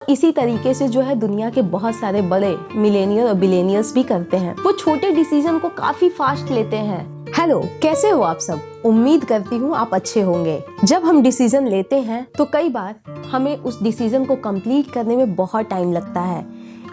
इसी तरीके से जो है दुनिया के बहुत सारे बड़े मिलेनियर और बिलेनियर्स भी करते हैं। वो छोटे डिसीजन को काफी फास्ट लेते हैं। हेलो, कैसे हो आप सब? उम्मीद करती हूँ आप अच्छे होंगे। जब हम डिसीजन लेते हैं तो कई बार हमें उस डिसीजन को कंप्लीट करने में बहुत टाइम लगता है,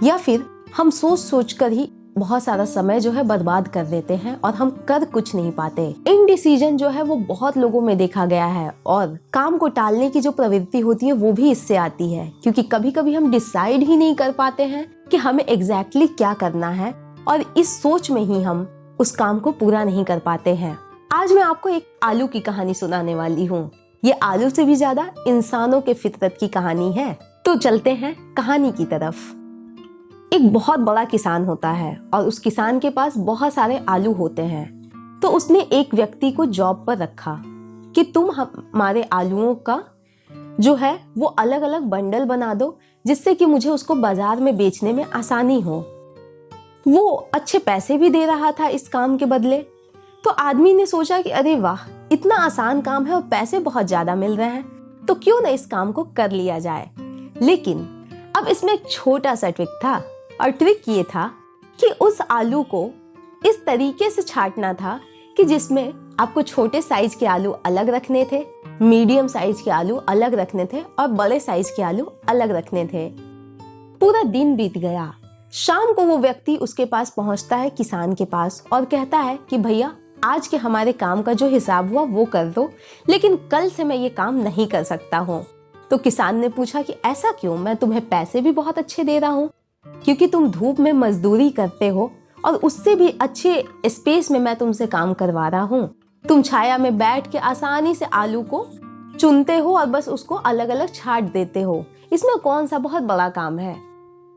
या फिर हम सोच कर ही बहुत सारा समय जो है बर्बाद कर देते हैं और हम कर कुछ नहीं पाते। इनडिसीजन जो है वो बहुत लोगों में देखा गया है, और काम को टालने की जो प्रवृत्ति होती है वो भी इससे आती है, क्योंकि कभी कभी हम डिसाइड ही नहीं कर पाते हैं कि हमें एग्जैक्टली क्या करना है, और इस सोच में ही हम उस काम को पूरा नहीं कर पाते हैं। आज मैं आपको एक आलू की कहानी सुनाने वाली हूँ। ये आलू से भी ज्यादा इंसानों के फितरत की कहानी है। तो चलते हैं कहानी की तरफ। एक बहुत बड़ा किसान होता है और उस किसान के पास बहुत सारे आलू होते हैं। तो उसने एक व्यक्ति को जॉब पर रखा कि तुम हमारे आलूओं का जो है वो अलग अलग बंडल बना दो, जिससे कि मुझे उसको बाजार में बेचने में आसानी हो। वो अच्छे पैसे भी दे रहा था इस काम के बदले। तो आदमी ने सोचा कि अरे वाह, इतना आसान काम है और पैसे बहुत ज्यादा मिल रहे हैं, तो क्यों ना इस काम को कर लिया जाए। लेकिन अब इसमें एक छोटा सा ट्रिक था, और ट्रिक ये था कि उस आलू को इस तरीके से छांटना था कि जिसमें आपको छोटे साइज के आलू अलग रखने थे, मीडियम साइज के आलू अलग रखने थे और बड़े साइज के आलू अलग रखने थे। पूरा दिन बीत गया। शाम को वो व्यक्ति उसके पास पहुंचता है, किसान के पास, और कहता है कि भैया, आज के हमारे काम का जो हिसाब हुआ वो कर दो, लेकिन कल से मैं ये काम नहीं कर सकता हूँ। तो किसान ने पूछा कि ऐसा क्यों? मैं तुम्हें पैसे भी बहुत अच्छे दे रहा हूँ, क्योंकि तुम धूप में मजदूरी करते हो और उससे भी अच्छे स्पेस में मैं तुमसे काम करवा रहा हूँ। तुम छाया में बैठ के आसानी से आलू को चुनते हो और बस उसको अलग अलग छांट देते हो। इसमें कौन सा बहुत बड़ा काम है?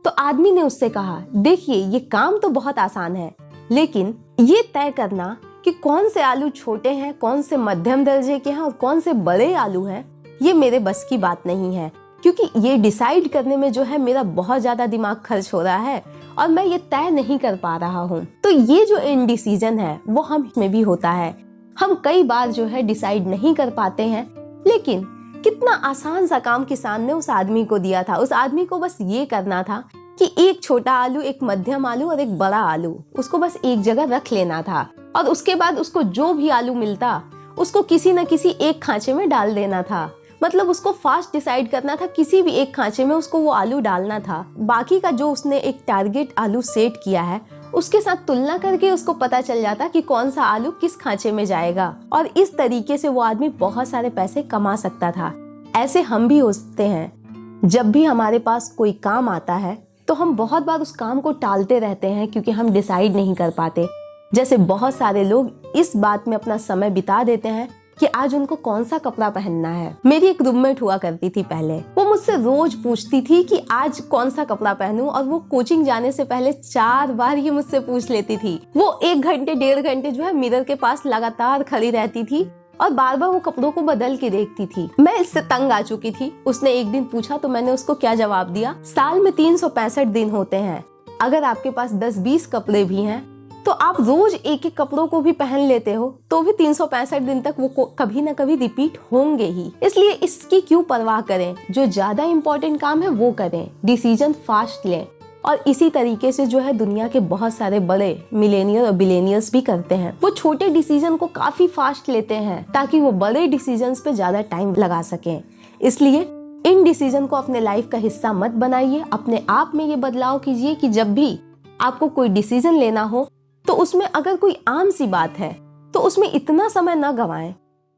तो आदमी ने उससे कहा, देखिए, ये काम तो बहुत आसान है, लेकिन ये तय करना कि कौन से आलू छोटे हैं, कौन से मध्यम दर्जे के हैं और कौन से बड़े आलू हैं, ये मेरे बस की बात नहीं है, क्योंकि ये डिसाइड करने में जो है मेरा बहुत ज्यादा दिमाग खर्च हो रहा है और मैं ये तय नहीं कर पा रहा हूँ। तो ये जो इनडिसीजन है वो हम में भी होता है। हम कई बार जो है डिसाइड नहीं कर पाते हैं, लेकिन कितना आसान सा काम किसान ने उस आदमी को दिया था। उस आदमी को बस ये करना था कि एक छोटा आलू, एक मध्यम आलू और एक बड़ा आलू, उसको बस एक जगह रख लेना था, और उसके बाद उसको जो भी आलू मिलता उसको किसी न किसी एक खांचे में डाल देना था। मतलब उसको फास्ट डिसाइड करना था, किसी भी एक खांचे में उसको वो आलू डालना था। बाकी का जो उसने एक टारगेट आलू सेट किया है उसके साथ तुलना करके उसको पता चल जाता कि कौन सा आलू किस खांचे में जाएगा, और इस तरीके से वो आदमी बहुत सारे पैसे कमा सकता था। ऐसे हम भी होते हैं। जब भी हमारे पास कोई काम आता है तो हम बहुत बार उस काम को टालते रहते हैं, क्योंकि हम डिसाइड नहीं कर पाते। जैसे बहुत सारे लोग इस बात में अपना समय बिता देते हैं कि आज उनको कौन सा कपड़ा पहनना है। मेरी एक रूममेट हुआ करती थी पहले, वो मुझसे रोज पूछती थी कि आज कौन सा कपड़ा पहनूं, और वो कोचिंग जाने से पहले 4 बार ये मुझसे पूछ लेती थी। वो 1 घंटे 1.5 घंटे जो है मिरर के पास लगातार खड़ी रहती थी और बार बार वो कपड़ों को बदल के देखती थी। मैं इससे तंग आ चुकी थी। उसने एक दिन पूछा तो मैंने उसको क्या जवाब दिया, साल में 365 दिन होते हैं, अगर आपके पास 10-20 कपड़े भी हैं तो आप रोज एक एक कपड़ों को भी पहन लेते हो तो भी 365 दिन तक वो कभी ना कभी रिपीट होंगे ही। इसलिए इसकी क्यों परवाह करें, जो ज्यादा इम्पोर्टेंट काम है वो करें, डिसीजन फास्ट लें। और इसी तरीके से जो है दुनिया के बहुत सारे बड़े मिलेनियर और बिलेनियर्स भी करते हैं। वो छोटे डिसीजन को काफी फास्ट लेते हैं ताकि वो बड़े डिसीजंस पे ज्यादा टाइम लगा सकें। इसलिए इन डिसीजन को अपने लाइफ का हिस्सा मत बनाइए। अपने आप में ये बदलाव कीजिए कि जब भी आपको कोई डिसीजन लेना हो तो उसमें अगर कोई आम सी बात है तो उसमें इतना समय न गवाएं।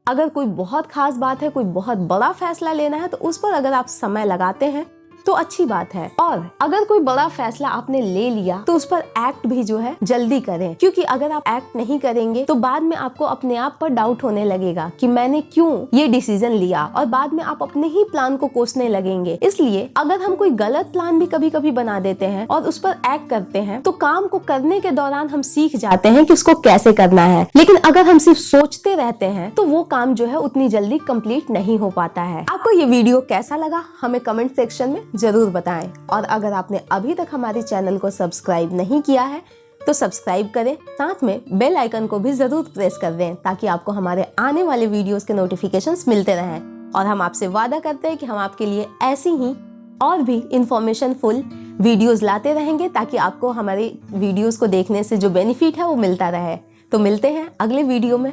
अगर कोई बहुत खास बात है, कोई बहुत बड़ा फैसला लेना है, तो उस पर अगर आप समय लगाते हैं तो अच्छी बात है। और अगर कोई बड़ा फैसला आपने ले लिया तो उस पर एक्ट भी जो है जल्दी करें, क्योंकि अगर आप एक्ट नहीं करेंगे तो बाद में आपको अपने आप पर डाउट होने लगेगा कि मैंने क्यों ये डिसीजन लिया, और बाद में आप अपने ही प्लान को कोसने लगेंगे। इसलिए अगर हम कोई गलत प्लान भी कभी कभी बना देते हैं और उस पर एक्ट करते हैं तो काम को करने के दौरान हम सीख जाते हैं कि उसको कैसे करना है। लेकिन अगर हम सिर्फ सोचते रहते हैं तो वो काम जो है उतनी जल्दी कंप्लीट नहीं हो पाता है। आपको ये वीडियो कैसा लगा हमें कमेंट सेक्शन में जरूर बताएं, और अगर आपने अभी तक हमारे चैनल को सब्सक्राइब नहीं किया है तो सब्सक्राइब करें, साथ में बेल आइकन को भी जरूर प्रेस कर दें ताकि आपको हमारे आने वाले वीडियोस के नोटिफिकेशंस मिलते रहें। और हम आपसे वादा करते हैं कि हम आपके लिए ऐसी ही और भी इंफॉर्मेशन फुल वीडियोस लाते रहेंगे ताकि आपको हमारे वीडियोस को देखने से जो बेनिफिट है वो मिलता रहे। तो मिलते हैं अगले वीडियो में।